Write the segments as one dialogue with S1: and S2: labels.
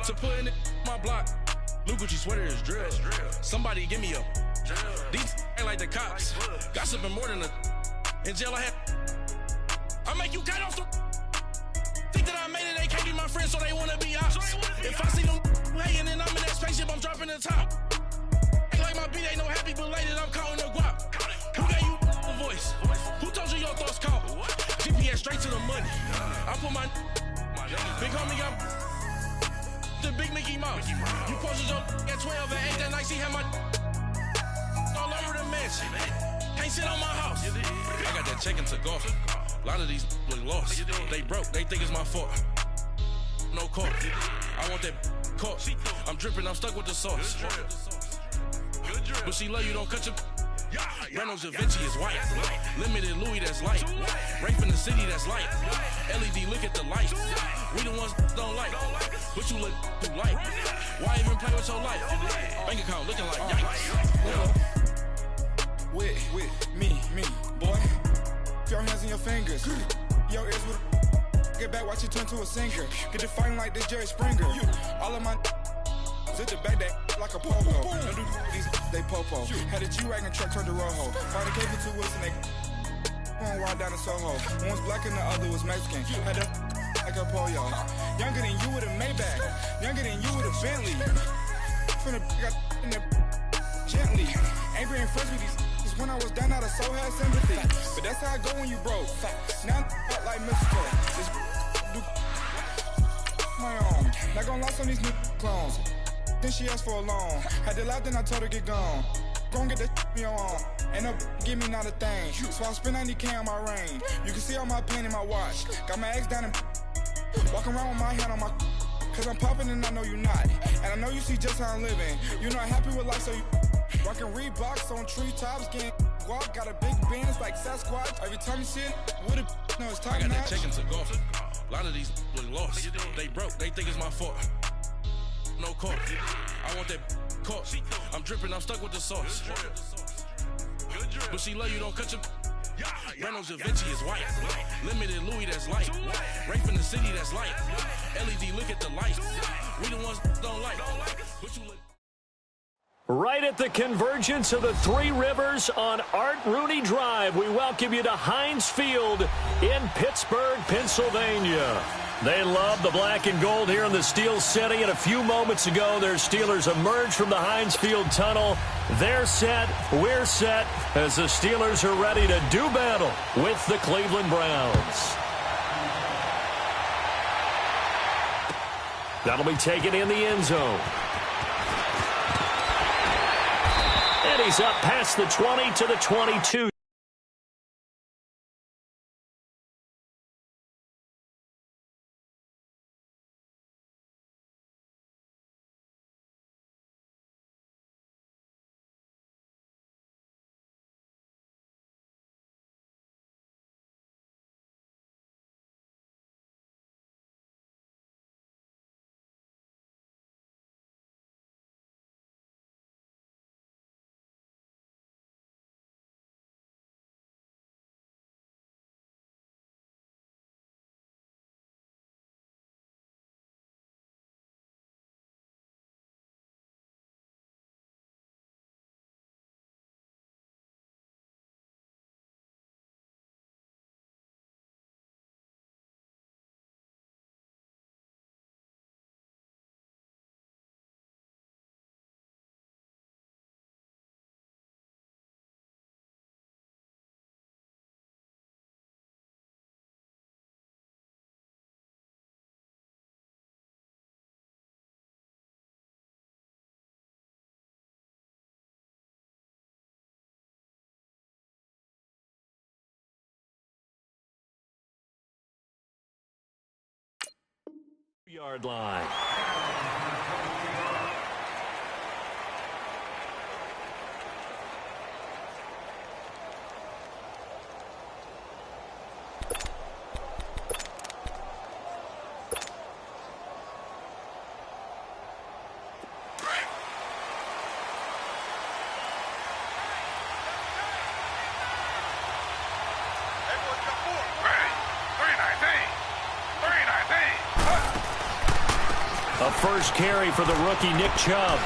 S1: to put in my block. New Gucci sweater is drill. Somebody give me a drill. These ain't like the cops. Gossiping more than a in jail. I make you cut off the. Think that I made it, they can't be my friends, so they wanna be ops. If I see them hating and I'm in that spaceship, I'm dropping the top. Ain't like my beat, ain't no happy belated, I'm counting the guap. Who gave you a voice? Who told you your thoughts count? GPS straight to the money. I put my big homie got the big Mickey Mouse. You posted your at 12 and 8 that night, she had my all over the mansion. Can't sit on my house. I got that check into golf. A lot of these look lost. They broke, they think it's my fault. No call. I want that caught. I'm dripping, I'm stuck with the sauce. But she love you, don't cut your. Reynolds Da Vinci is white. Limited Louis, that's light. Rape in the city, that's light. LED, look at the lights. We the ones don't like. But you look too light. Why even play with your life? Bank account looking like yikes.
S2: With me, boy. Your hands in your fingers. Your ears with get back, watch it turn to a singer. Get the fighting like this Jerry Springer. All of my zip the back that like a pogo. Don't do these they popo. Had a G-Wagon truck turned to Rojo. Find a cable to us and they going wild down in Soho. One was black and the other was Mexican. Had a like a pollo. Younger than you with a Maybach. Younger than you with a Bentley. From the got in the gently. Angry and friends with these. When I was down out of soul had sympathy. But that's how I go when you broke. Now I'm like mistletoe. This do my own. Not gonna lie on these new clones. Then she asked for a loan. Had to laugh, then I told her get gone. Gon' get that me on. Ain't no give me not a thing. So I spend 90K on my range. You can see all my pain in my watch. Got my ex down and walking around with my hand on my. Cause I'm popping and I know you not. And I know you see just how I'm living. You're not happy with life, so you. Rockin' Reeboks on treetops, getting guap, got a big Benz like Sasquatch. Every time you see it, with a no, it's top notch.
S1: I got that check into golf. A lot of these look lost. They broke, they think it's my fault. No call. I want that caught. I'm dripping, I'm stuck with the sauce. But she love you, don't cut your. Reynolds Da Vinci is white. Limited Louis, that's light. Rape in the city, that's light. LED, look at the lights. We the ones don't like. But you look.
S3: Right at the convergence of the Three Rivers on Art Rooney Drive, we welcome you to Heinz Field in Pittsburgh, Pennsylvania. They love the black and gold here in the Steel City, and a few moments ago, their Steelers emerged from the Heinz Field tunnel. They're set, we're set, as the Steelers are ready to do battle with the Cleveland Browns. That'll be taken in the end zone. And he's up past the 20 to the 22. Yard line. A first carry for the rookie Nick Chubb.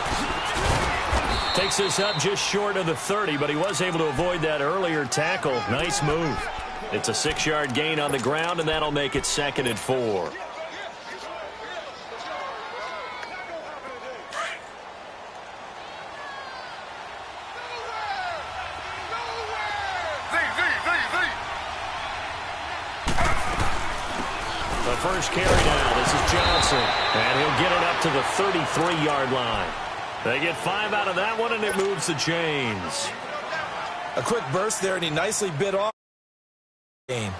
S3: Takes this up just short of the 30, but he was able to avoid that earlier tackle. Nice move. It's a 6-yard gain on the ground, and that'll make it 2nd and 4. The first carry now. This is Johnson. And he'll get it up to the 33-yard line. They get 5 out of that one, and it moves the chains.
S4: A quick burst there, and he nicely bit off the game.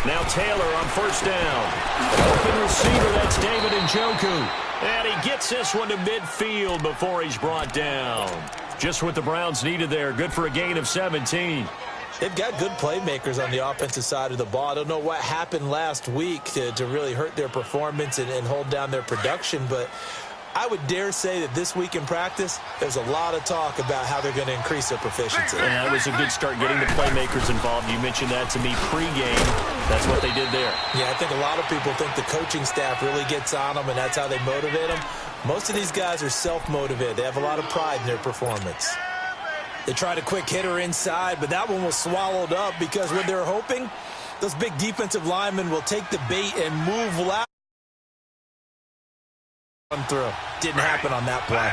S3: Now Taylor on first down. Open receiver, that's David Njoku. And he gets this one to midfield before he's brought down. Just what the Browns needed there. Good for a gain of 17.
S4: They've got good playmakers on the offensive side of the ball. I don't know what happened last week to really hurt their performance and hold down their production, but I would dare say that this week in practice, there's a lot of talk about how they're going to increase their proficiency.
S3: Yeah, that was a good start getting the playmakers involved. You mentioned that to me pregame. That's what they did there.
S4: Yeah, I think a lot of people think the coaching staff really gets on them, and that's how they motivate them. Most of these guys are self-motivated. They have a lot of pride in their performance. They tried a quick hitter inside, but that one was swallowed up because what they're hoping, those big defensive linemen will take the bait and move left. Through. Didn't happen on that play.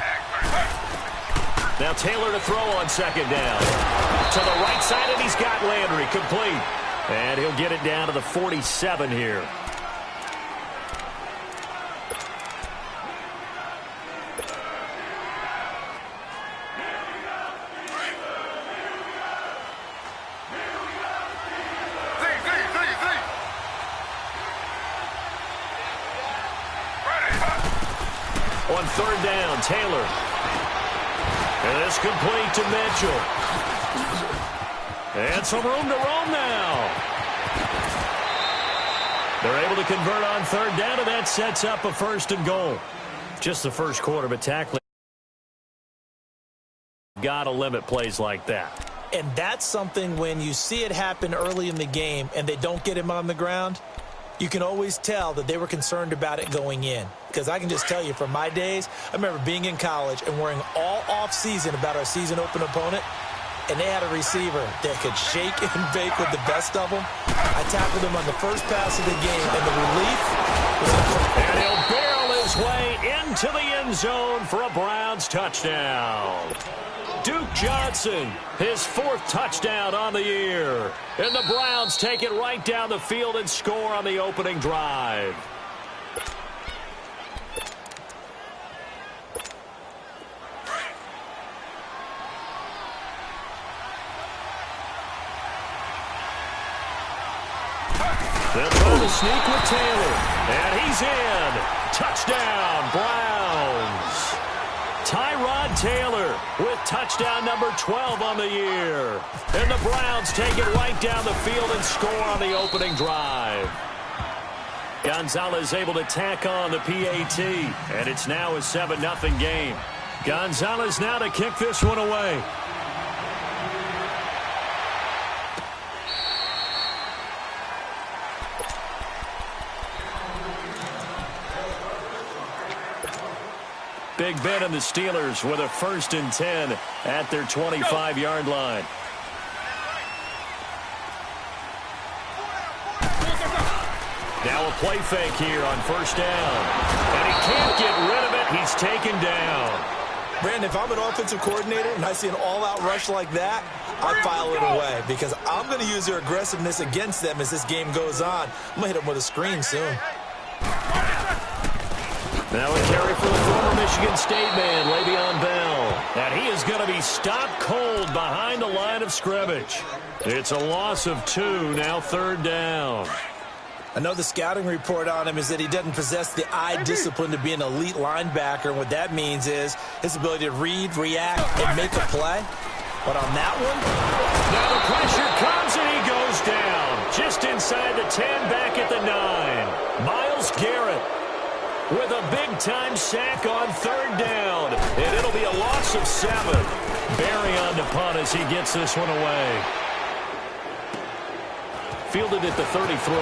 S3: Now Taylor to throw on second down. To the right side, and he's got Landry complete. And he'll get it down to the 47 here. On third down, Taylor. And it's complete to Mitchell. And some room to roam now. They're able to convert on third down, and that sets up a 1st and goal. Just the first quarter, but tackling. Gotta limit plays like that.
S4: And that's something when you see it happen early in the game and they don't get him on the ground, you can always tell that they were concerned about it going in. Because I can just tell you from my days, I remember being in college and worrying all off-season about our season open opponent, and they had a receiver that could shake and bake with the best of them. I tackled him on the first pass of the game, and the relief was incredible.
S3: And he'll barrel his way into the end zone for a Browns touchdown. Duke Johnson, his 4th touchdown on the year. And the Browns take it right down the field and score on the opening drive. They'll throw the sneak with Taylor. And he's in. Touchdown, Browns. Tyrod Taylor with touchdown number 12 on the year. And the Browns take it right down the field and score on the opening drive. Gonzalez able to tack on the PAT. And it's now a 7-0 game. Gonzalez now to kick this one away. Big Ben and the Steelers with a 1st and 10 at their 25-yard line. Now a play fake here on first down. And he can't get rid of it. He's taken down.
S4: Brandon, if I'm an offensive coordinator and I see an all-out rush like that, I file it away because I'm going to use their aggressiveness against them as this game goes on. I'm going to hit them with a screen soon.
S3: Now a carry for the former Michigan State man, Le'Veon Bell. And he is going to be stopped cold behind the line of scrimmage. It's a loss of 2, now 3rd down.
S4: I know the scouting report on him is that he doesn't possess the eye discipline to be an elite linebacker. And what that means is his ability to read, react, and make a play. But on that one,
S3: now the pressure comes and he goes down. Just inside the 10, back at the 9. Myles Garrett with a big-time sack on 3rd down. And it'll be a loss of 7. Barry on the punt as he gets this one away. Fielded at the 33.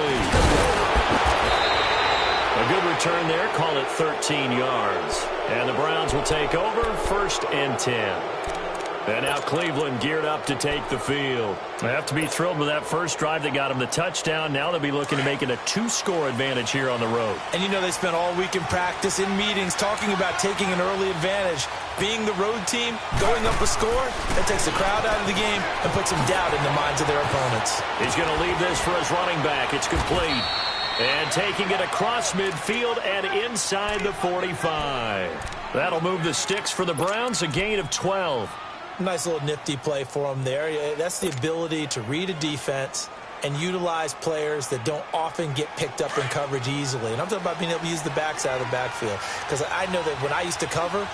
S3: A good return there. Call it 13 yards. And the Browns will take over 1st and 10. And now Cleveland geared up to take the field. They have to be thrilled with that first drive that got them the touchdown. Now they'll be looking to make it a 2-score advantage here on the road.
S4: And you know they spent all week in practice, in meetings, talking about taking an early advantage. Being the road team, going up a score, that takes the crowd out of the game and puts some doubt in the minds of their opponents.
S3: He's going to leave this for his running back. It's complete. And taking it across midfield and inside the 45. That'll move the sticks for the Browns, a gain of 12.
S4: Nice little nifty play for him there. That's the ability to read a defense and utilize players that don't often get picked up in coverage easily. And I'm talking about being able to use the backside of the backfield. Because I know that when I used to cover,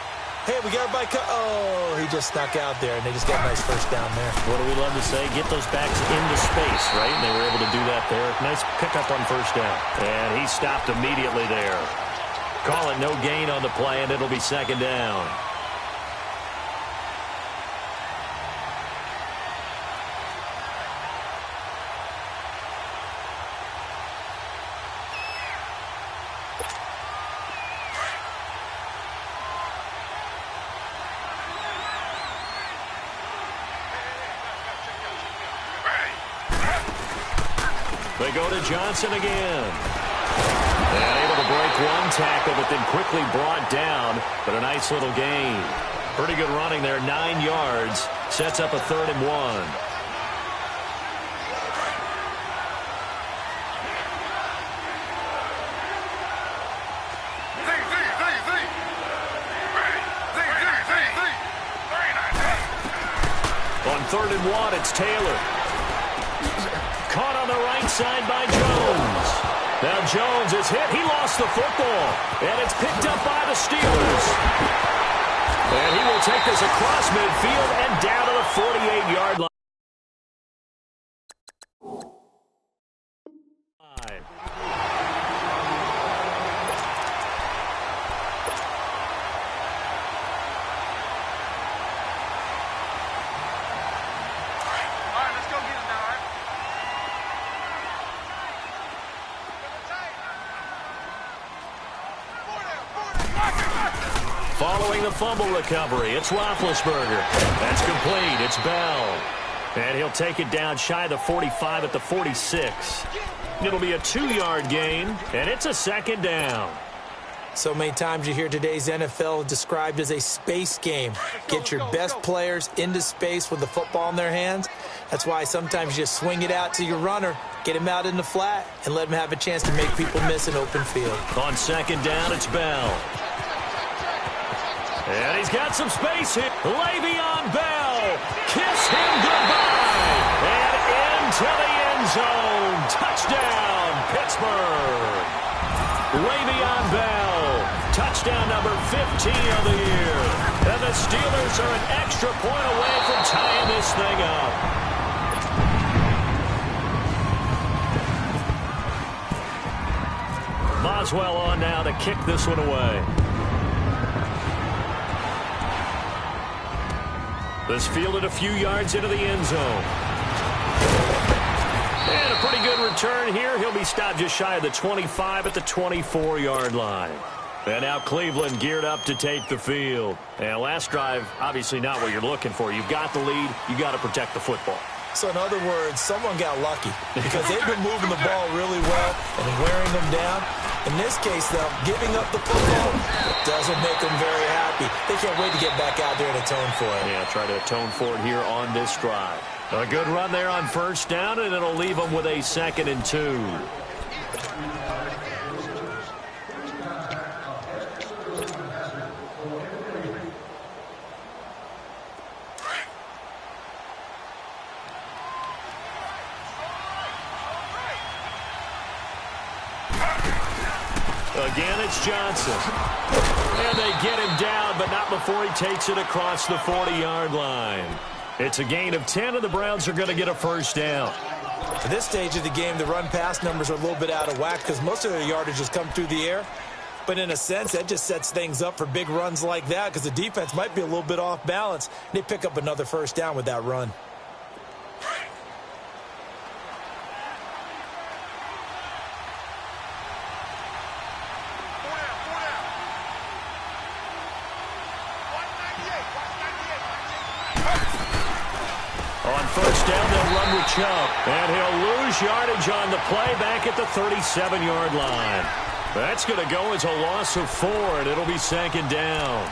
S4: hey, we got everybody oh, he just snuck out there, and they just got a nice first down there.
S3: What do we love to say? Get those backs into space, right? And they were able to do that there. Nice pickup on first down. And he stopped immediately there. Call it no gain on the play, and it'll be 2nd down. They go to Johnson again. And able to break one tackle, but then quickly brought down. But a nice little gain. Pretty good running there, 9 yards. Sets up a 3rd and 1. On 3rd and 1, it's Taylor. Caught on the right side by Jones. Now Jones is hit. He lost the football. And it's picked up by the Steelers. And he will take this across midfield and down to the 48-yard line. Following the fumble recovery, it's Roethlisberger. That's complete. It's Bell. And he'll take it down shy of the 45 at the 46. It'll be a 2-yard gain, and it's a 2nd down.
S4: So many times you hear today's NFL described as a space game. Get your best players into space with the football in their hands. That's why sometimes you just swing it out to your runner, get him out in the flat, and let him have a chance to make people miss an open field.
S3: On 2nd down, it's Bell. And he's got some space here. Le'Veon Bell. Kiss him goodbye. And into the end zone. Touchdown, Pittsburgh. Le'Veon Bell. Touchdown number 15 of the year. And the Steelers are an extra point away from tying this thing up. Boswell on now to kick this one away. This fielded a few yards into the end zone. And a pretty good return here. He'll be stopped just shy of the 25 at the 24-yard line. And now Cleveland geared up to take the field. And last drive, obviously not what you're looking for. You've got the lead. You've got to protect the football.
S4: So in other words, someone got lucky because they've been moving the ball really well and wearing them down. In this case, though, giving up the football doesn't make them very happy. They can't wait to get back out there and atone for it.
S3: Yeah, try to atone for it here on this drive. A good run there on first down, and it'll leave them with a 2nd and 2. Again, it's Johnson. And they get him down, but not before he takes it across the 40-yard line. It's a gain of 10, and the Browns are going to get a first down.
S4: At this stage of the game, the run-pass numbers are a little bit out of whack because most of their yardage has come through the air. But in a sense, that just sets things up for big runs like that because the defense might be a little bit off balance. They pick up another first down with that run.
S3: On first down, they'll run with Chubb. And he'll lose yardage on the play back at the 37-yard line. That's going to go as a loss of 4, and it'll be second down.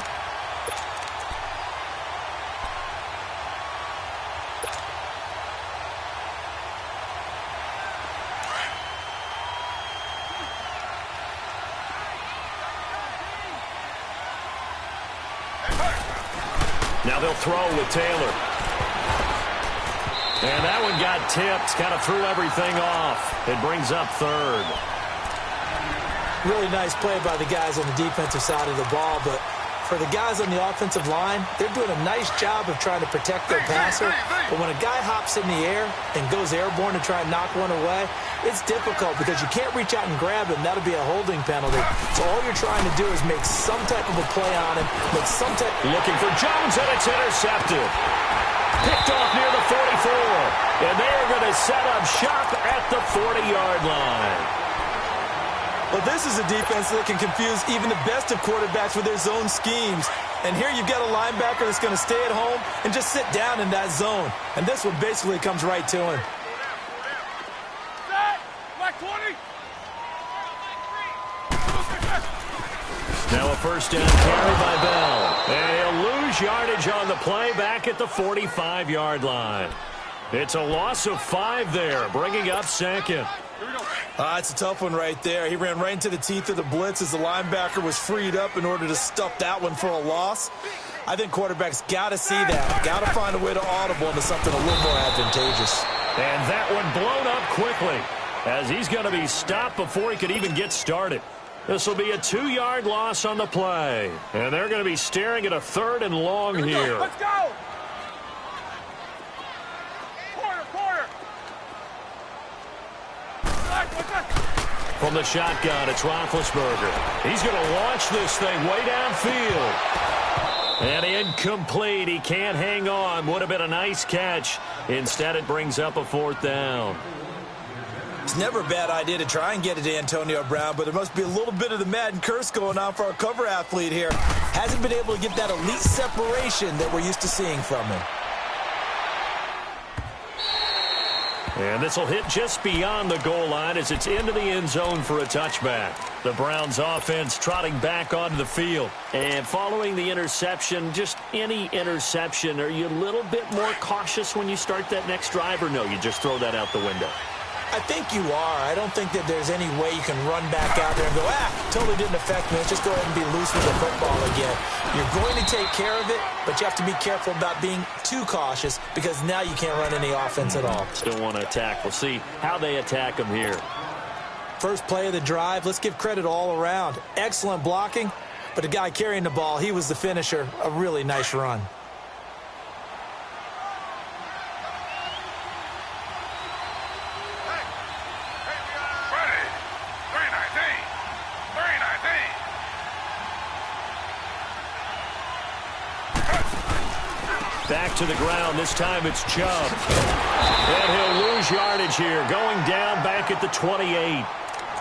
S3: Now they'll throw with Taylor. And that one got tipped, kind of threw everything off. It brings up third.
S4: Really nice play by the guys on the defensive side of the ball, but for the guys on the offensive line, they're doing a nice job of trying to protect their passer. But when a guy hops in the air and goes airborne to try and knock one away, it's difficult because you can't reach out and grab him. That'll be a holding penalty. So all you're trying to do is make some type of a play on him, make some type...
S3: Looking for Jones, and it's intercepted. Picked off near the 44. And they're going to set up shop at the 40-yard line.
S4: Well, this is a defense that can confuse even the best of quarterbacks with their zone schemes. And here you've got a linebacker that's going to stay at home and just sit down in that zone. And this one basically comes right to him.
S3: Now a first down carry by Bell. And he'll lose yardage on the play back at the 45-yard line. It's a loss of 5 there, bringing up second.
S4: It's a tough one right there. He ran right into the teeth of the blitz as the linebacker was freed up in order to stuff that one for a loss. I think quarterbacks got to see that. Got to find a way to audible into something a little more advantageous.
S3: And that one blown up quickly as he's going to be stopped before he could even get started. This will be a 2-yard loss on the play. And they're going to be staring at a 3rd and long here.
S2: Let's go!
S3: From the shotgun, it's Roethlisberger. He's going to launch this thing way downfield. And incomplete. He can't hang on. Would have been a nice catch. Instead, it brings up a 4th down.
S4: It's never a bad idea to try and get it to Antonio Brown, but there must be a little bit of the Madden curse going on for our cover athlete here. Hasn't been able to get that elite separation that we're used to seeing from him.
S3: And this will hit just beyond the goal line as it's into the end zone for a touchback. The Browns offense trotting back onto the field. And following the interception, just any interception, are you a little bit more cautious when you start that next drive, or no, you just throw that out the window?
S4: I think you are. I don't think that there's any way you can run back out there and go, totally didn't affect me. Let's just go ahead and be loose with the football again. You're going to take care of it, but you have to be careful about being too cautious because now you can't run any offense at all.
S3: Still want to attack. We'll see how they attack them here.
S4: First play of the drive, let's give credit all around. Excellent blocking, but the guy carrying the ball, he was the finisher. A really nice run.
S3: Back to the ground. This time it's Chubb. And he'll lose yardage here. Going down back at the 28.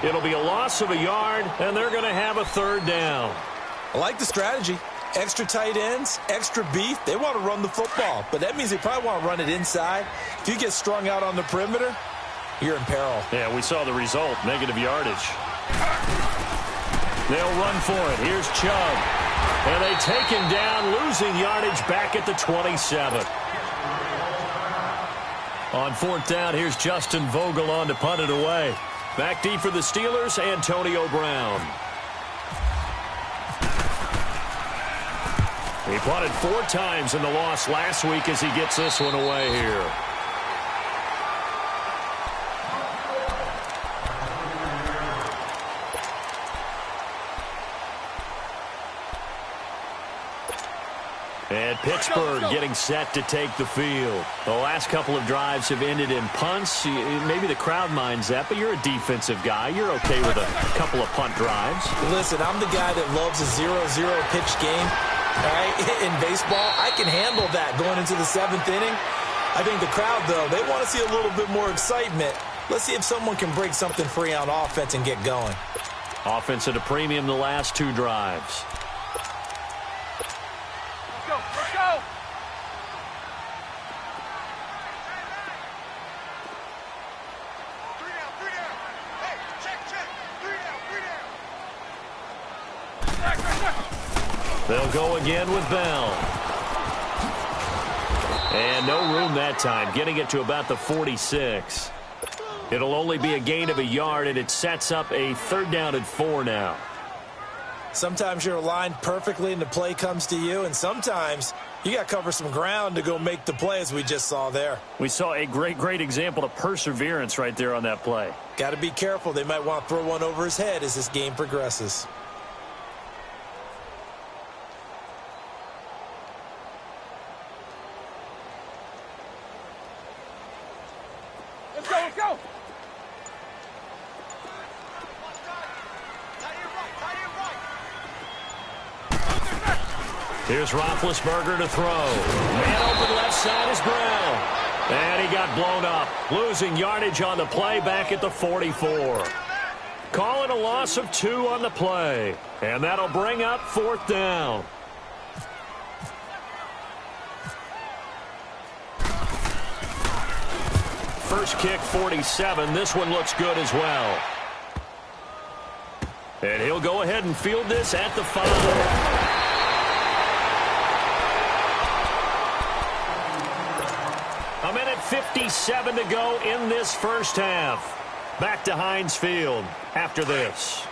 S3: It'll be a loss of a yard, and they're going to have a 3rd down.
S4: I like the strategy. Extra tight ends, extra beef. They want to run the football, but that means they probably want to run it inside. If you get strung out on the perimeter, you're in peril.
S3: Yeah, we saw the result. Negative yardage. They'll run for it. Here's Chubb. And they take him down, losing yardage back at the 27. On 4th down, here's Justin Vogel on to punt it away. Back deep for the Steelers, Antonio Brown. He punted 4 times in the loss last week as he gets this one away here. And Pittsburgh Pittsburgh getting set to take the field. The last couple of drives have ended in punts. Maybe the crowd minds that, but you're a defensive guy. You're okay with a couple of punt drives.
S4: Listen, I'm the guy that loves a 0-0 pitch game. All right? In baseball, I can handle that going into the 7th inning. I think the crowd, though, they want to see a little bit more excitement. Let's see if someone can break something free on offense and get going.
S3: Offense at a premium the last 2 drives.
S2: Let's go. Three down. Hey, check. 3 down.
S3: They'll go again with Bell. And no room that time, getting it to about the 46. It'll only be a gain of a yard, and it sets up a 3rd down and 4 now.
S4: Sometimes you're aligned perfectly and the play comes to you, and sometimes you got to cover some ground to go make the play, as we just saw there.
S3: We saw a great example of perseverance right there on that play.
S4: Got to be careful. They might want to throw one over his head as this game progresses.
S2: Let's go.
S3: Here's Roethlisberger to throw. Man open left side is Brown. And he got blown up. Losing yardage on the play back at the 44. Call it a loss of 2 on the play. And that'll bring up 4th down. First kick, 47. This one looks good as well. And he'll go ahead and field this at the 5. A minute 57 to go in this first half. Back to Heinz Field after this.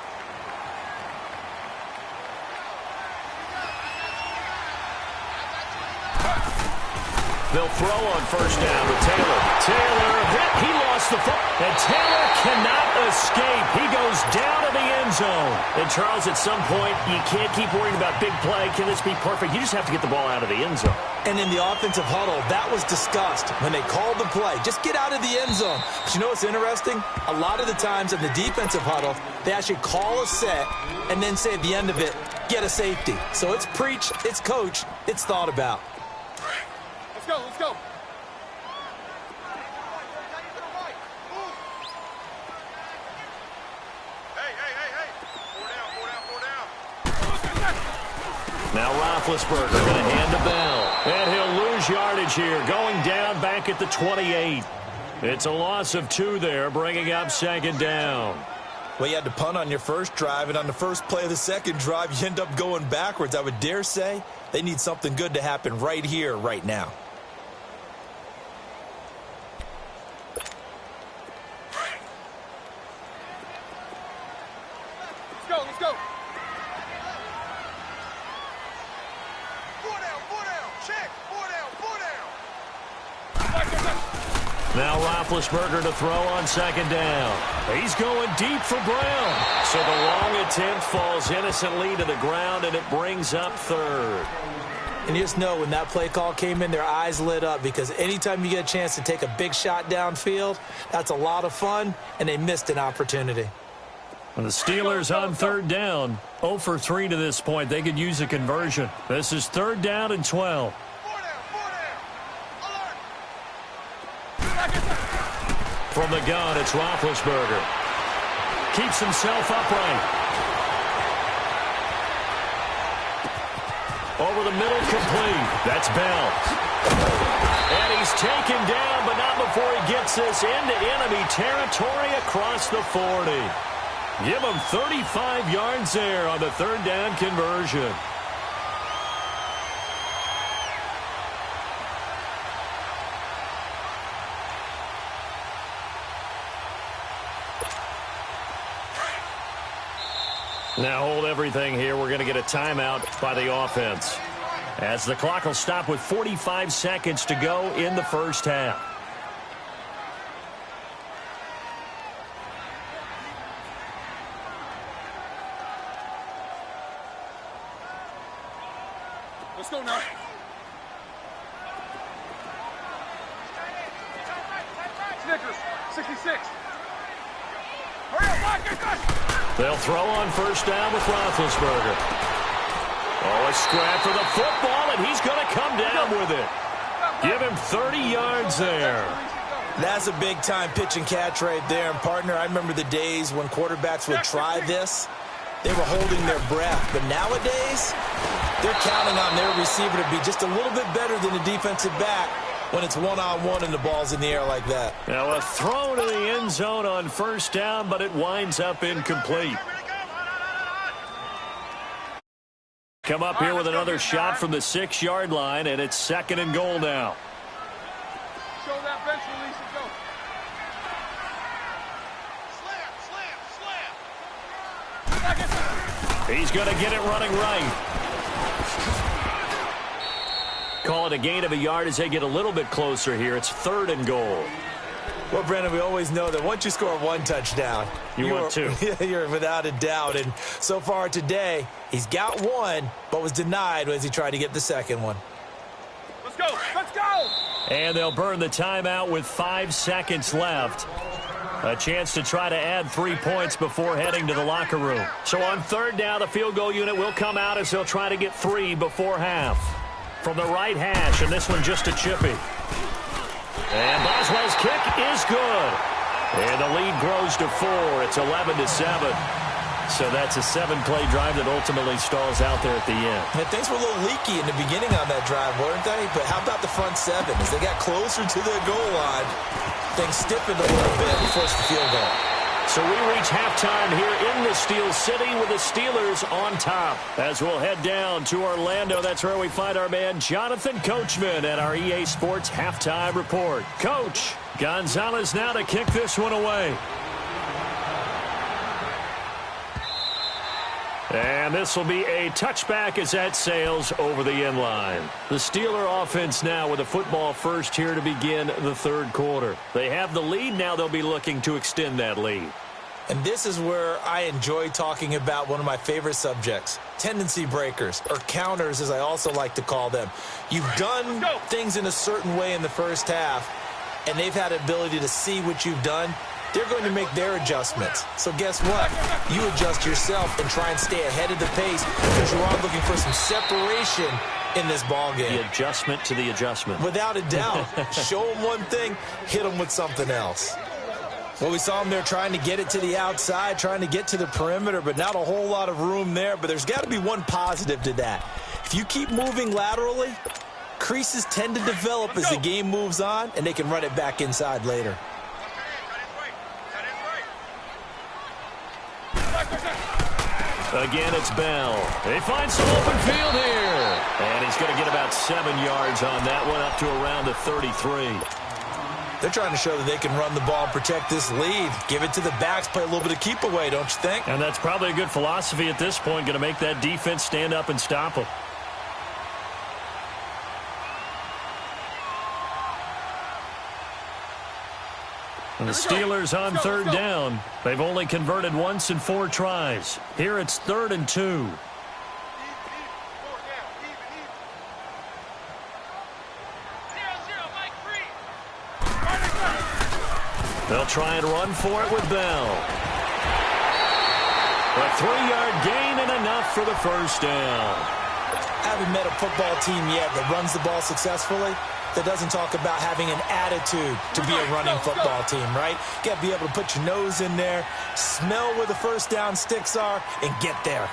S3: They'll throw on first down with Taylor. He lost the football. And Taylor cannot escape. He goes down to the end zone. And Charles, at some point, you can't keep worrying about big play. Can this be perfect? You just have to get the ball out of the end zone.
S4: And in the offensive huddle, that was discussed when they called the play. Just get out of the end zone. But you know what's interesting? A lot of the times in the defensive huddle, they actually call a set and then say at the end of it, get a safety. So it's preached, it's coached, it's thought about.
S2: Let's go. Hey. 4 down.
S3: Now Roethlisberger going to hand to Bell. And he'll lose yardage here, going down back at the 28. It's a loss of 2 there, bringing up 2nd down.
S4: Well, you had to punt on your first drive, and on the first play of the second drive, you end up going backwards. I would dare say they need something good to happen right here, right now.
S2: Let's go. 4 down. Check. 4 down.
S3: Now Roethlisberger to throw on 2nd down. He's going deep for Brown. So the long attempt falls innocently to the ground, and it brings up 3rd.
S4: And you just know when that play call came in, their eyes lit up, because anytime you get a chance to take a big shot downfield, that's a lot of fun, and they missed an opportunity.
S3: And the Steelers on 3rd down, 0 for 3 to this point. They could use a conversion. This is 3rd down and 12.
S2: 4 down.
S3: From the gun, it's Roethlisberger. Keeps himself upright. Over the middle, complete. That's Bell. And he's taken down, but not before he gets this into enemy territory across the 40. Give him 35 yards there on the 3rd down conversion. Now hold everything here. We're going to get a timeout by the offense, as the clock will stop with 45 seconds to go in the first half.
S2: Let's go now. 66. Hurry up, Mike.
S3: They'll throw on first down with Roethlisberger. Oh, a scrap for the football, and he's going to come down with it. Give him 30 yards there.
S4: That's a big-time pitch and catch right there. And, partner, I remember the days when quarterbacks would try this. They were holding their breath. But nowadays, they're counting on their receiver to be just a little bit better than the defensive back when it's one-on-one and the ball's in the air like that.
S3: Now a throw to the end zone on first down, but it winds up incomplete. Come up here with another shot from the 6-yard line, and it's 2nd and goal now.
S2: Show that bench release and go. Slam.
S3: He's going to get it running right. Call it a gain of a yard as they get a little bit closer here. It's 3rd and goal.
S4: Well, Brandon, we always know that once you score one touchdown,
S3: you want two.
S4: You're without a doubt. And so far today, he's got one, but was denied as he tried to get the second one.
S2: Let's go. Let's go.
S3: And they'll burn the timeout with 5 seconds left. A chance to try to add 3 points before heading to the locker room. So on 3rd down, the field goal unit will come out as they'll try to get 3 before half. From the right hash, and this one just a chippy. And Boswell's kick is good. And the lead grows to 4. It's 11-7. So that's a 7-play drive that ultimately stalls out there at the end.
S4: And things were a little leaky in the beginning on that drive, weren't they? But how about the front 7? As they got closer to their goal line, things stiffened a little bit and forced the field goal.
S3: So we reach halftime here in the Steel City with the Steelers on top. As we'll head down to Orlando, that's where we find our man Jonathan Coachman at our EA Sports Halftime Report. Coach, Gonzalez now to kick this one away. And this will be a touchback as that sails over the end line. The Steeler offense now with a football first here to begin the 3rd quarter. They have the lead. Now they'll be looking to extend that lead.
S4: And this is where I enjoy talking about one of my favorite subjects, tendency breakers, or counters as I also like to call them. You've done things in a certain way in the first half, and they've had the ability to see what you've done. They're going to make their adjustments. So guess what? You adjust yourself and try and stay ahead of the pace because you are looking for some separation in this ball game.
S3: The adjustment to the adjustment.
S4: Without a doubt. Show them one thing, hit them with something else. Well, we saw them there trying to get it to the outside, trying to get to the perimeter, but not a whole lot of room there. But there's got to be one positive to that. If you keep moving laterally, creases tend to develop as the game moves on, and they can run it back inside later.
S3: Again, it's Bell. They find some open field here. And he's going to get about 7 yards on that one, up to around the 33.
S4: They're trying to show that they can run the ball and protect this lead. Give it to the backs, play a little bit of keep away, don't you think?
S3: And that's probably a good philosophy at this point, going to make that defense stand up and stop them. And the Steelers on 3rd down. They've only converted once in 4 tries. Here it's 3rd and 2. They'll try and run for it with Bell. A 3-yard gain and enough for the first down.
S4: I haven't met a football team yet that runs the ball successfully that doesn't talk about having an attitude to be a running football team, right? You got to be able to put your nose in there, smell where the first down sticks are, and get there.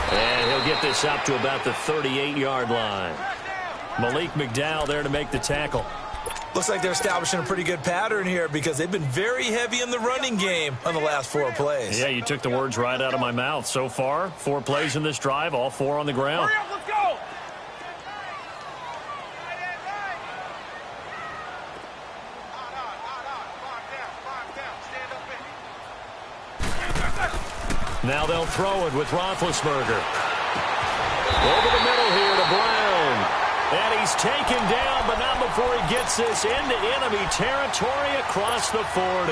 S3: And he'll get this up to about the 38-yard line. Malik McDowell there to make the tackle.
S4: Looks like they're establishing a pretty good pattern here because they've been very heavy in the running game on the last 4 plays.
S3: Yeah, you took the words right out of my mouth. So far, 4 plays in this drive, all 4 on the ground.
S2: Hurry up, let's go!
S3: Now they'll throw it with Roethlisberger. Over the middle here to Brown. And he's taken down, but not before he gets this into enemy territory across the 40.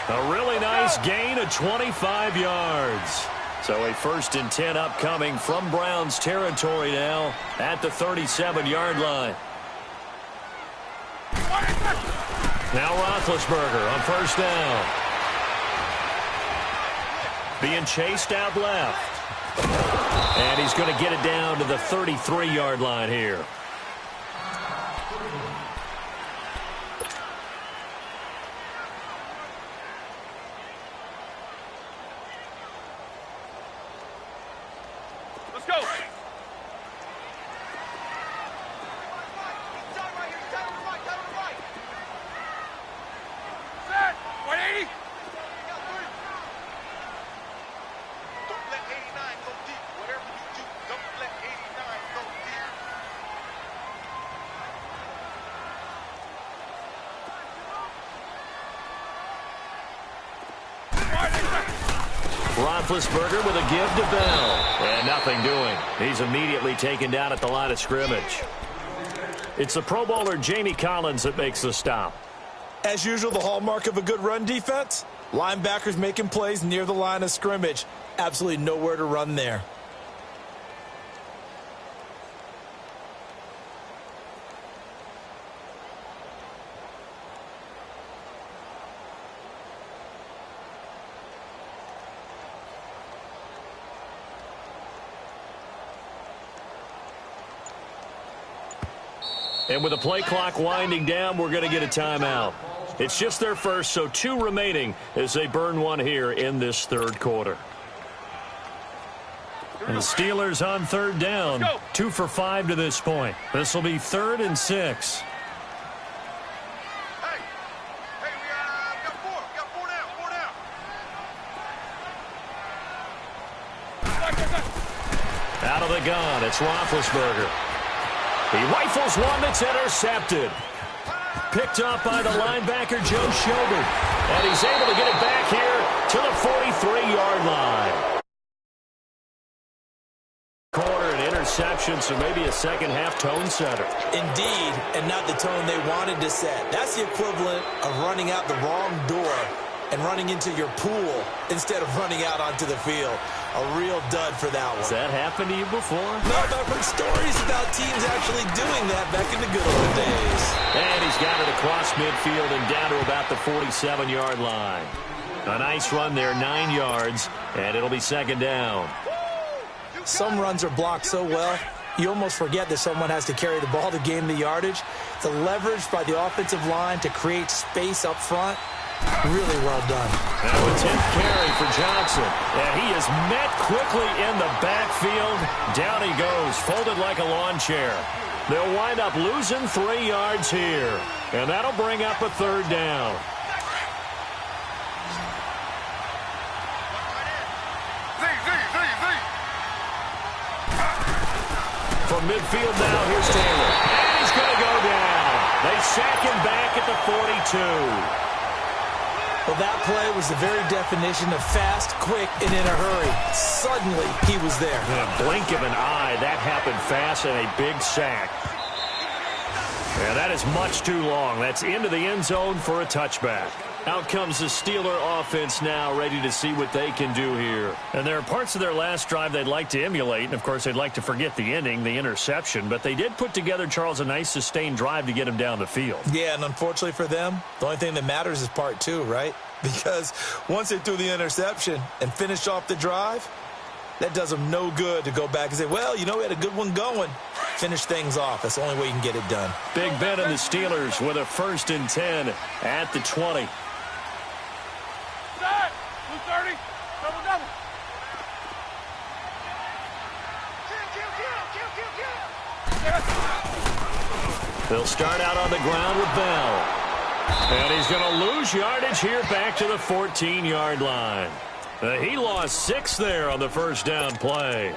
S3: A really nice gain of 25 yards. So a 1st and 10 upcoming from Browns territory now at the 37-yard line. Now Roethlisberger on 1st down. Being chased out left. And he's going to get it down to the 33-yard line here.
S5: Let's go. Set. 180. Don't let 89 go deep. Whatever you do, don't let 89 go deep.
S3: Roethlisberger with a give to Bell. And nothing doing. He's immediately taken down at the line of scrimmage. It's the Pro Bowler Jamie Collins that makes the stop.
S4: As usual, the hallmark of a good run defense, linebackers making plays near the line of scrimmage. Absolutely nowhere to run there.
S3: And with the play clock winding down, we're going to get a timeout. It's just their first, so 2 remaining as they burn one here in this 3rd quarter. And the Steelers on 3rd down, 2 for 5 to this point. This will be 3rd and 6.
S5: Hey, we got 4. We got 4 down. 4 down.
S3: Out of the gun, it's Roethlisberger. He rifles one that's intercepted. Picked up by the linebacker, Joe Schobert. And he's able to get it back here to the 43-yard line. Corner and interception, so maybe a second-half tone setter.
S4: Indeed, and not the tone they wanted to set. That's the equivalent of running out the wrong door and running into your pool instead of running out onto the field. A real dud for that one.
S3: Has that happened to you before?
S4: No, but I've heard stories about teams actually doing that back in the good old days.
S3: And he's got it across midfield and down to about the 47-yard line. A nice run there, 9 yards, and it'll be 2nd down.
S4: Some runs are blocked so well, you almost forget that someone has to carry the ball to gain the yardage. The leverage by the offensive line to create space up front, really well done.
S3: Now a 10th carry for Johnson. And he is met quickly in the backfield. Down he goes, folded like a lawn chair. They'll wind up losing 3 yards here. And that'll bring up a 3rd down. From midfield now, here's Taylor. And he's going to go down. They sack him back at the 42.
S4: Well, that play was the very definition of fast, quick, and in a hurry. Suddenly, he was there.
S3: In a blink of an eye, that happened fast and a big sack. And that is much too long. That's into the end zone for a touchback. Out comes the Steeler offense now, ready to see what they can do here. And there are parts of their last drive they'd like to emulate. And, of course, they'd like to forget the ending, the interception. But they did put together, Charles, a nice sustained drive to get him down the field.
S4: Yeah, and unfortunately for them, the only thing that matters is part 2, right? Because once they threw the interception and finished off the drive, that does them no good to go back and say, well, you know, we had a good one going. Finish things off. That's the only way you can get it done.
S3: Big Ben and the Steelers with a 1st and 10 at the 20.
S5: Set. 230. Double. Kill.
S3: They'll start out on the ground with Bell. And he's going to lose yardage here back to the 14-yard line. He lost 6 there on the 1st down play.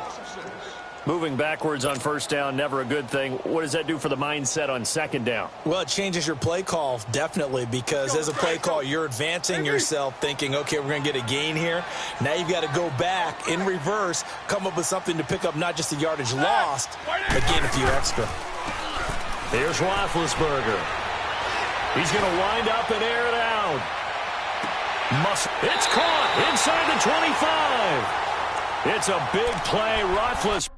S3: Moving backwards on 1st down, never a good thing. What does that do for the mindset on 2nd down?
S4: Well, it changes your play call, definitely, because as a play call, you're advancing yourself thinking, okay, we're going to get a gain here. Now you've got to go back in reverse, come up with something to pick up not just the yardage lost, but gain a few extra.
S3: Here's Roethlisberger. He's going to wind up and air it out. It's caught inside the 25. It's a big play. Roethlisberger.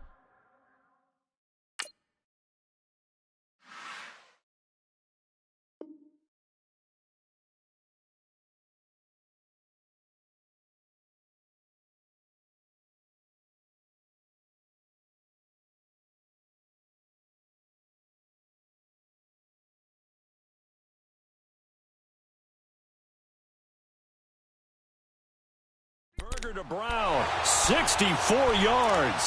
S3: To Brown, 64 yards.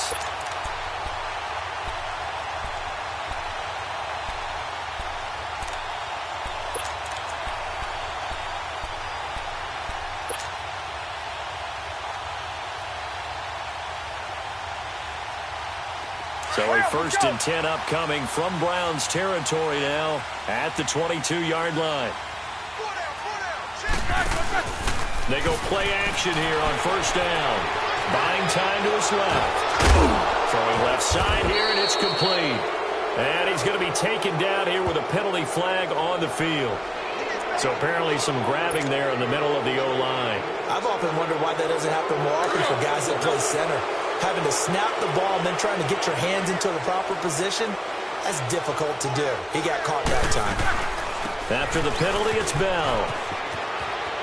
S3: So a 1st and 10 upcoming from Browns territory now at the 22-yard line. They go play action here on 1st down. Buying time to his left. Throwing left side here, and it's complete. And he's going to be taken down here with a penalty flag on the field. So apparently some grabbing there in the middle of the O-line.
S4: I've often wondered why that doesn't happen more often for guys that play center. Having to snap the ball and then trying to get your hands into the proper position, that's difficult to do. He got caught that time. After the penalty, it's Bell.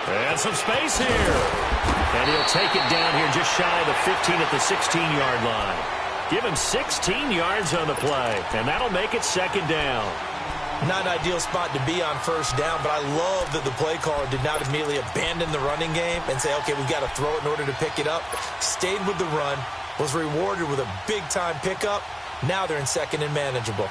S4: And some space here. And he'll take it down here just shy of the 15 at the 16-yard line. Give him 16 yards on the play, and that'll make it 2nd down. Not an ideal spot to be on 1st down, but I love that the play caller did not immediately abandon the running game and say, okay, we've got to throw it in order to pick it up. Stayed with the run, was rewarded with a big-time pickup. Now they're in 2nd and manageable.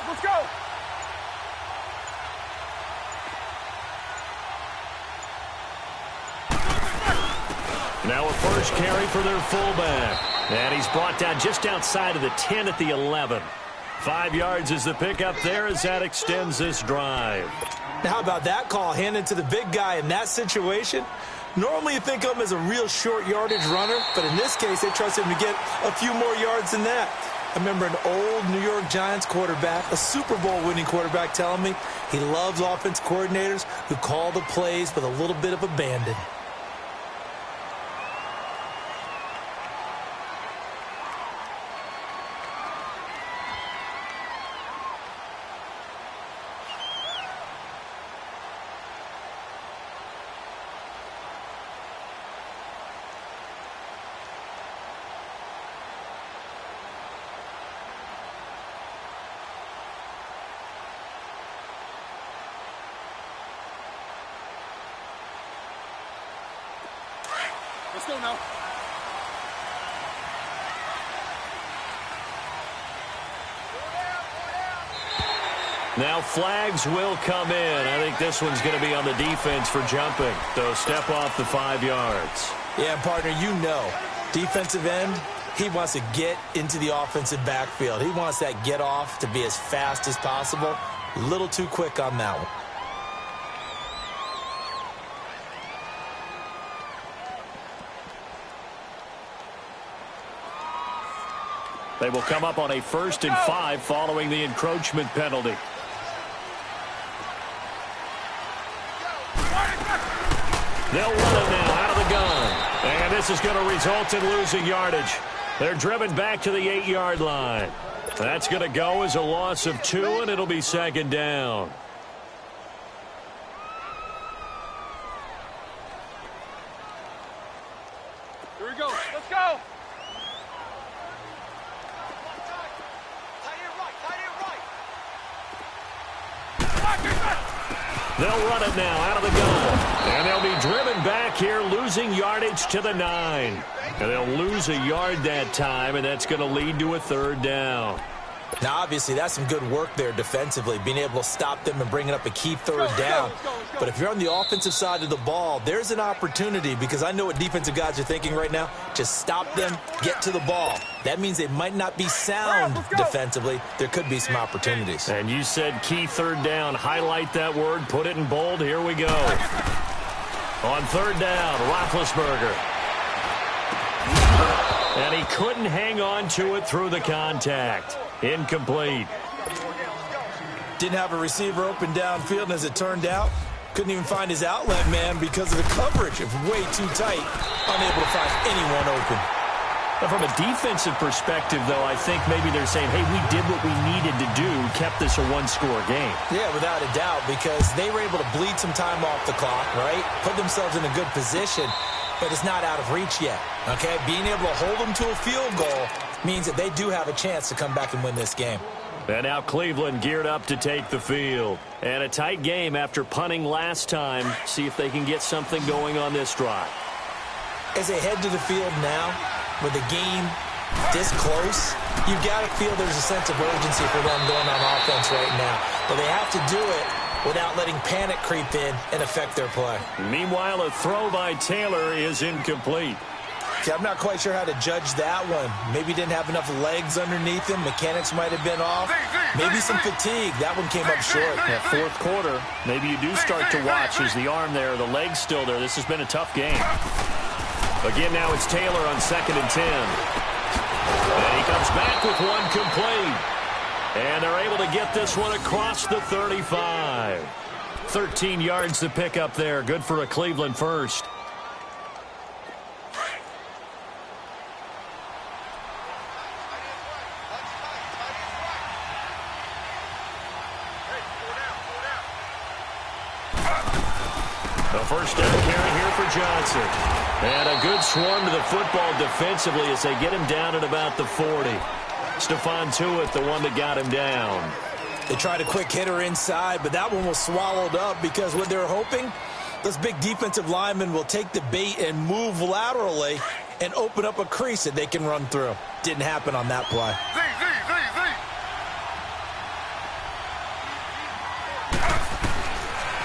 S2: Let's go!
S3: Now a first carry for their fullback. And he's brought down just outside of the 10 at the 11. 5 yards is the pickup there as that extends this drive.
S4: Now how about that call handed to the big guy in that situation? Normally you think of him as a real short yardage runner, but in this case they trust him to get a few more yards than that. I remember an old New York Giants quarterback, a Super Bowl winning quarterback, telling me he loves offense coordinators who call the plays with a little bit of abandon.
S2: Let's go now.
S3: Now flags will come in. I think this one's going to be on the defense for jumping. So step off the 5 yards.
S4: Yeah, partner, you know, defensive end, he wants to get into the offensive backfield. He wants that get off to be as fast as possible. A little too quick on that one.
S3: They will come up on a 1st and 5 following the encroachment penalty. They'll run it now out of the gun. And this is going to result in losing yardage. They're driven back to the 8-yard line. That's going to go as a loss of 2, and it'll be 2nd down.
S2: Here we go. Let's go.
S3: They'll run it now out of the gun. And they'll be driven back here, losing yardage to the 9. And they'll lose a yard that time, and that's going to lead to a 3rd down.
S4: Now, obviously, that's some good work there defensively, being able to stop them and bringing up a key 3rd down. But if you're on the offensive side of the ball, there's an opportunity, because I know what defensive guys are thinking right now. Just stop them, get to the ball. That means they might not be sound defensively. There could be some opportunities.
S3: And you said key 3rd down. Highlight that word. Put it in bold. Here we go. On 3rd down, Roethlisberger. And he couldn't hang on to it through the contact. Incomplete.
S4: Didn't have a receiver open downfield, and as it turned out, couldn't even find his outlet man because of the coverage. It was way too tight, unable to find anyone open.
S3: But from a defensive perspective, though, I think maybe they're saying, hey, we did what we needed to do, kept this a one-score game.
S4: Yeah, without a doubt, because they were able to bleed some time off the clock, right? Put themselves in a good position, but it's not out of reach yet, okay? Being able to hold them to a field goal means that they do have a chance to come back and win this game.
S3: And now Cleveland geared up to take the field. And a tight game after punting last time. See if they can get something going on this drive.
S4: As they head to the field now, with the game this close, you've got to feel there's a sense of urgency for them going on offense right now. But they have to do it without letting panic creep in and affect their play.
S3: Meanwhile, a throw by Taylor is incomplete.
S4: Okay, I'm not quite sure how to judge that one. Maybe didn't have enough legs underneath him. Mechanics might have been off. Maybe some fatigue. That one came up short.
S3: Yeah, fourth quarter, maybe you do start to watch as the arm there, the leg's still there. This has been a tough game. Again, now it's Taylor on 2nd and 10. And he comes back with one complete. And they're able to get this one across the 35. 13 yards to pick up there. Good for a Cleveland first. First down carry here for Johnson. And a good swarm to the football defensively as they get him down at about the 40. Stephon Tuitt, the one that got him down.
S4: They tried a quick hitter inside, but that one was swallowed up because what they're hoping, those big defensive linemen will take the bait and move laterally and open up a crease that they can run through. Didn't happen on that play.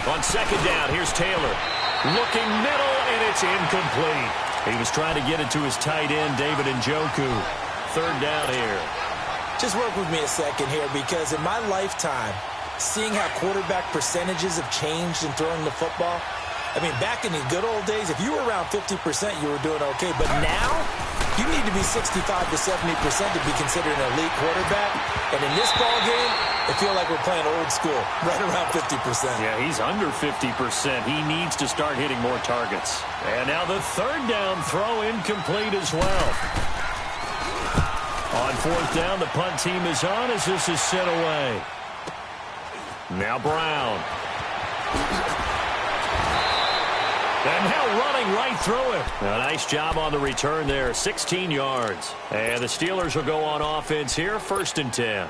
S3: On 2nd down, here's Taylor. Looking middle, and it's incomplete. He was trying to get it to his tight end, David Njoku. 3rd down here.
S4: Just work with me a second here, because in my lifetime, seeing how quarterback percentages have changed in throwing the football, I mean, back in the good old days, if you were around 50%, you were doing okay. But now, you need to be 65 to 70% to be considered an elite quarterback. And in this ball game, I feel like we're playing old school, right around 50%.
S3: Yeah, he's under 50%. He needs to start hitting more targets. And now the 3rd down throw incomplete as well. On 4th down, the punt team is on as this is sent away. Now Brown. And now running right through it. A nice job on the return there, 16 yards. And the Steelers will go on offense here, 1st and 10.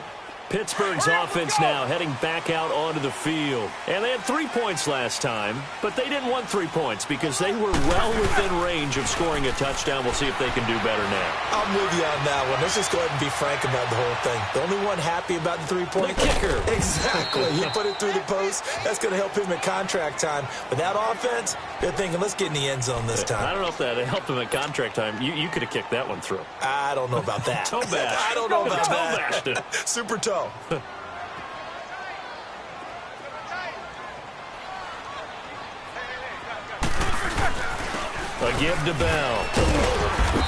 S3: Pittsburgh's offense now heading back out onto the field. And they had 3 points last time, but they didn't want 3 points because they were well within range of scoring a touchdown. We'll see if they can do better now.
S4: I'm with you on that one. Let's just go ahead and be frank about the whole thing. The only one happy about the 3-point
S3: kicker.
S4: Exactly. He put it through the post. That's going to help him at contract time. But that offense, they're thinking, let's get in the end zone this time.
S3: I don't know if that helped him at contract time. You could have kicked that one through.
S4: I don't know about that.
S3: Toe bash.
S4: I don't know about
S3: that.
S4: Toe bashed it. Super toe.
S3: A give to Bell.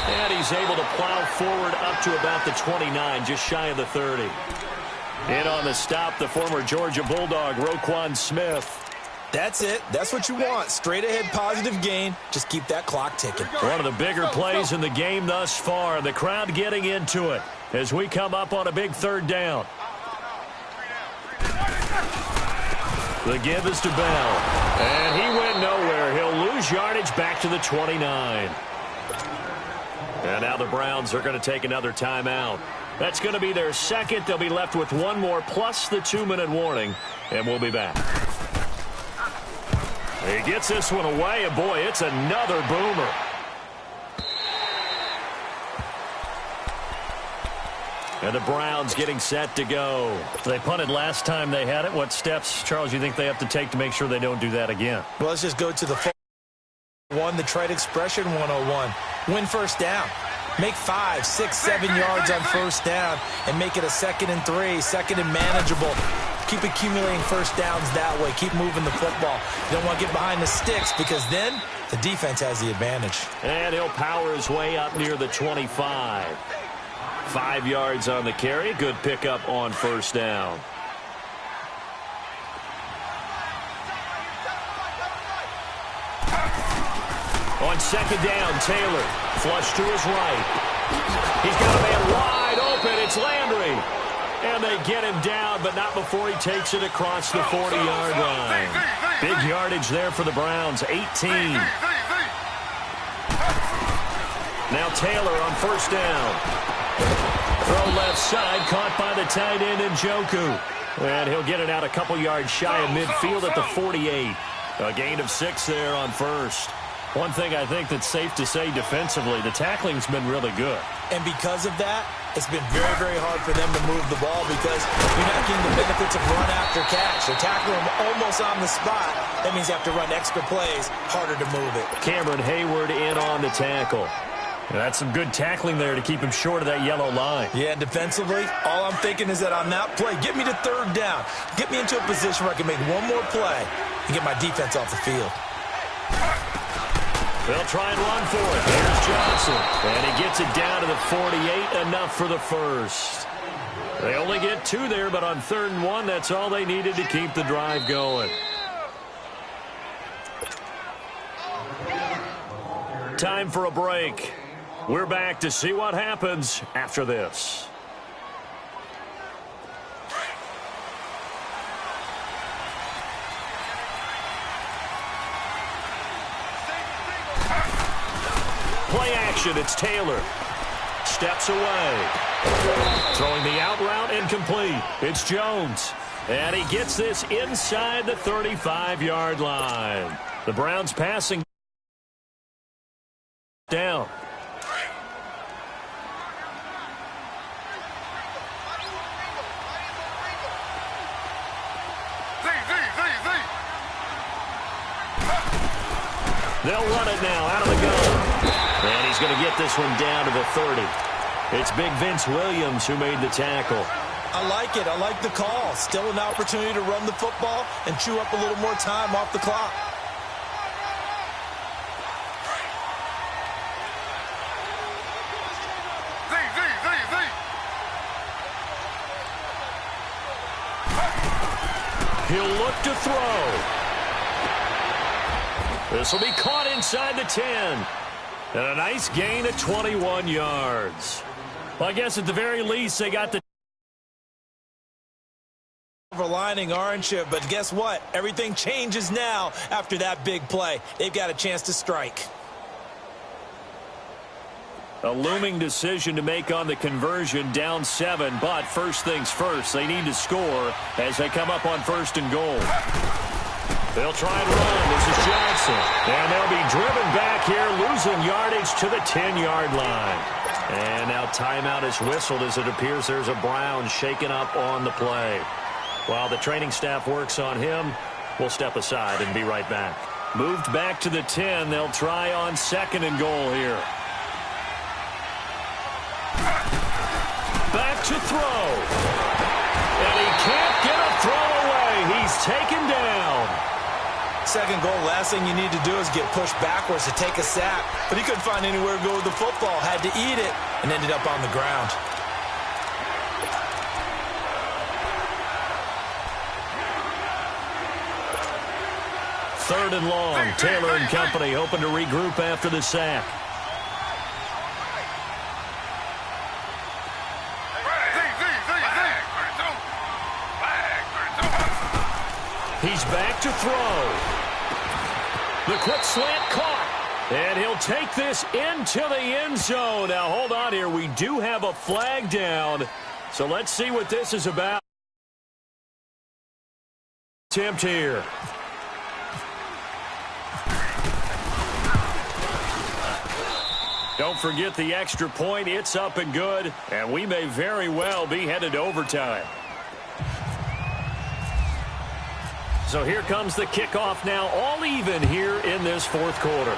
S3: And he's able to plow forward up to about the 29, just shy of the 30. In on the stop, the former Georgia Bulldog, Roquan Smith.
S4: That's it. That's what you want. Straight ahead positive gain. Just keep that clock ticking.
S3: One of the bigger plays in the game thus far. The crowd getting into it as we come up on a big 3rd down. The give is to Bell. And he went nowhere. He'll lose yardage back to the 29. And now the Browns are going to take another timeout. That's going to be their 2nd. They'll be left with 1 more plus the 2-minute warning. And we'll be back. He gets this one away, and boy, it's another boomer. And the Browns getting set to go. They punted last time they had it. What steps, Charles, you think they have to take to make sure they don't do that again?
S4: Well, let's just go to the the trite expression 101. Win 1st down. Make 5, 6, 7 yards on 1st down and make it a 2nd and 3, 2nd and manageable. Keep accumulating 1st downs that way. Keep moving the football. You don't want to get behind the sticks because then The defense has the advantage.
S3: And he'll power his way up near the 25. 5 yards on the carry. Good pickup on first down. On second down, Taylor. Flush to his right. He's got a man wide open. It's Landry. And they get him down, but not before he takes it across the 40-yard line. Big yardage there for the Browns, 18. Now Taylor on first down. Throw left side, caught by the tight end Njoku. And he'll get it out a couple yards shy of midfield at the 48. A gain of 6 there on first. One thing I think that's safe to say defensively, the tackling's been really good. And because of that, it's been very, very hard for them to move the ball because you're not getting the benefits of run after catch. They're tackling them almost on the spot. That means you have to run extra plays, harder to move it. Cameron Hayward in on the tackle. And that's some good tackling there to keep him short of that yellow line. Yeah, defensively, all I'm thinking is that on that play, get me to third down. Get me into a position where I can make one more play and get my defense off the field. They'll try and run for it. Here's Johnson. And he gets it down to the 48, enough for the first. They only get 2 there, but on 3rd and 1, that's all they needed to keep the drive going. Time for a break. We're back to see what happens after this. Play action, it's Taylor. Steps away. Throwing the out route incomplete. It's Jones. And he gets this inside the 35-yard line. The Browns passing down. They'll run it now out of the gun. And he's going to get this one down to the 30. It's Big Vince Williams who made the tackle. I like it. I like the call. Still an opportunity to run the football and chew up a little more time off the clock. He'll look to throw. This will be caught inside the 10. And a nice gain of 21 yards. Well, I guess at the very least they got the overlining, aren't you? But guess what? Everything changes now after that big play. They've got a chance to strike. A looming decision to make on the conversion, down 7. But first things first, they need to score as they come up on 1st and goal. They'll try and run. This is Johnson. And they'll be driven back here, losing yardage to the 10-yard line. And now timeout is whistled as it appears there's a Brown shaken up on the play. While the training staff works on him, we'll step aside and be right back. Moved back to the 10. They'll try on 2nd and goal here. Back to throw. And he can't get a throw away. He's taken down. 2nd goal, last thing you need to do is get pushed backwards to take a sack. But he couldn't find anywhere to go with the football. Had to eat it and ended up on the ground. Third and long. Taylor and company hoping to regroup after the sack. He's back to throw. The quick slant caught. And he'll take this into the end zone. Now, hold on here. We do have a flag down. So let's see what this is about. Attempt here. Don't forget the extra point. It's up and good. And we may very well be headed to overtime. So here comes the kickoff now, all even here in this 4th quarter.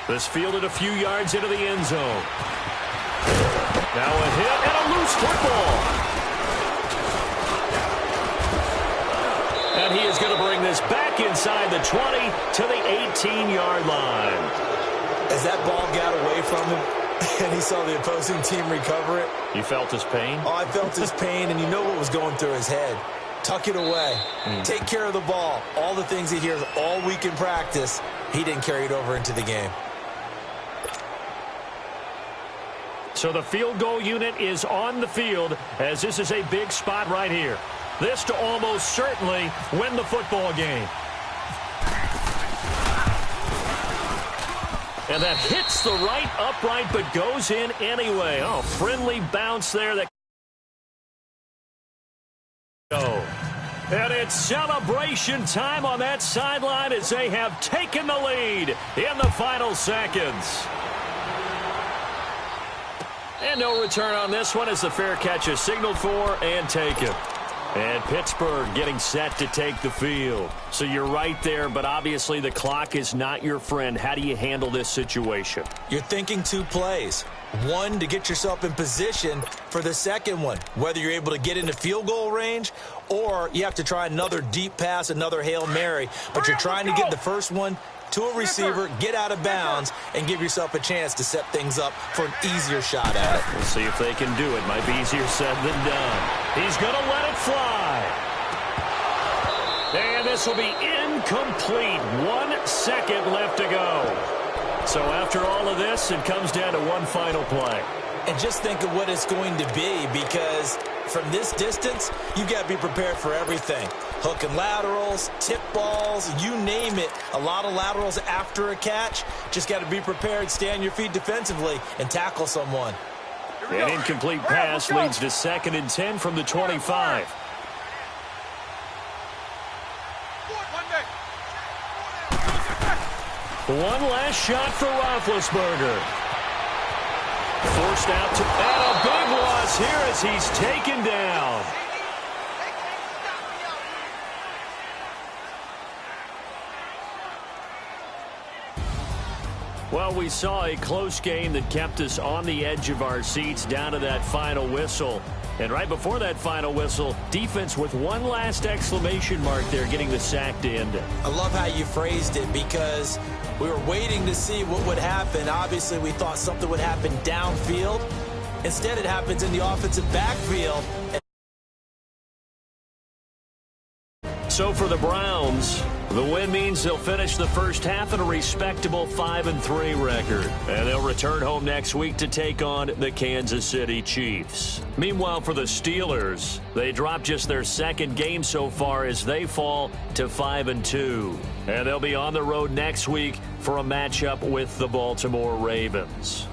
S3: This fielded a few yards into the end zone. Now a hit and a loose football. And he is going to bring this is back inside the 20 to the 18-yard line.
S4: As that ball got away from him and he saw the opposing team recover it.
S3: You felt his pain?
S4: Oh, I felt his pain, and you know what was going through his head. Tuck it away. Take care of the ball. All the things he hears all week in practice, he didn't carry it over into the game.
S3: So the field goal unit is on the field as this is a big spot right here. This to almost certainly win the football game. And that hits the right upright but goes in anyway. Oh, friendly bounce there. That And it's celebration time on that sideline as they have taken the lead in the final seconds. And no return on this one as the fair catch is signaled for and taken. And Pittsburgh getting set to take the field. So you're right there, but obviously the clock is not your friend. How do you handle this situation?
S4: You're thinking two plays. One, to get yourself in position for the second one, whether you're able to get into field goal range or you have to try another deep pass, another Hail Mary. But you're trying to get the first one to a receiver, get out of bounds, and give yourself a chance to set things up for an easier shot at it.
S3: We'll see if they can do it. Might be easier said than done. He's going to let it fly. And this will be incomplete. 1 second left to go. So after all of this, it comes down to one final play.
S4: And just think of what it's going to be, because from this distance, you've got to be prepared for everything. Hook and laterals, tip balls, you name it. A lot of laterals after a catch. Just got to be prepared, stay on your feet defensively, and tackle someone.
S3: An incomplete pass leads to 2nd and 10 from the 25. One last shot for Roethlisberger. Forced out to, and a big loss here as he's taken down. Well, we saw a close game that kept us on the edge of our seats down to that final whistle. And right before that final whistle, defense with one last exclamation mark there, getting the sack to end it.
S4: I love how you phrased it, because we were waiting to see what would happen. Obviously, we thought something would happen downfield. Instead, it happens in the offensive backfield.
S3: So for the Browns, the win means they'll finish the first half at a respectable 5-3 record. And they'll return home next week to take on the Kansas City Chiefs. Meanwhile, for the Steelers, they dropped just their second game so far as they fall to 5-2. And they'll be on the road next week for a matchup with the Baltimore Ravens.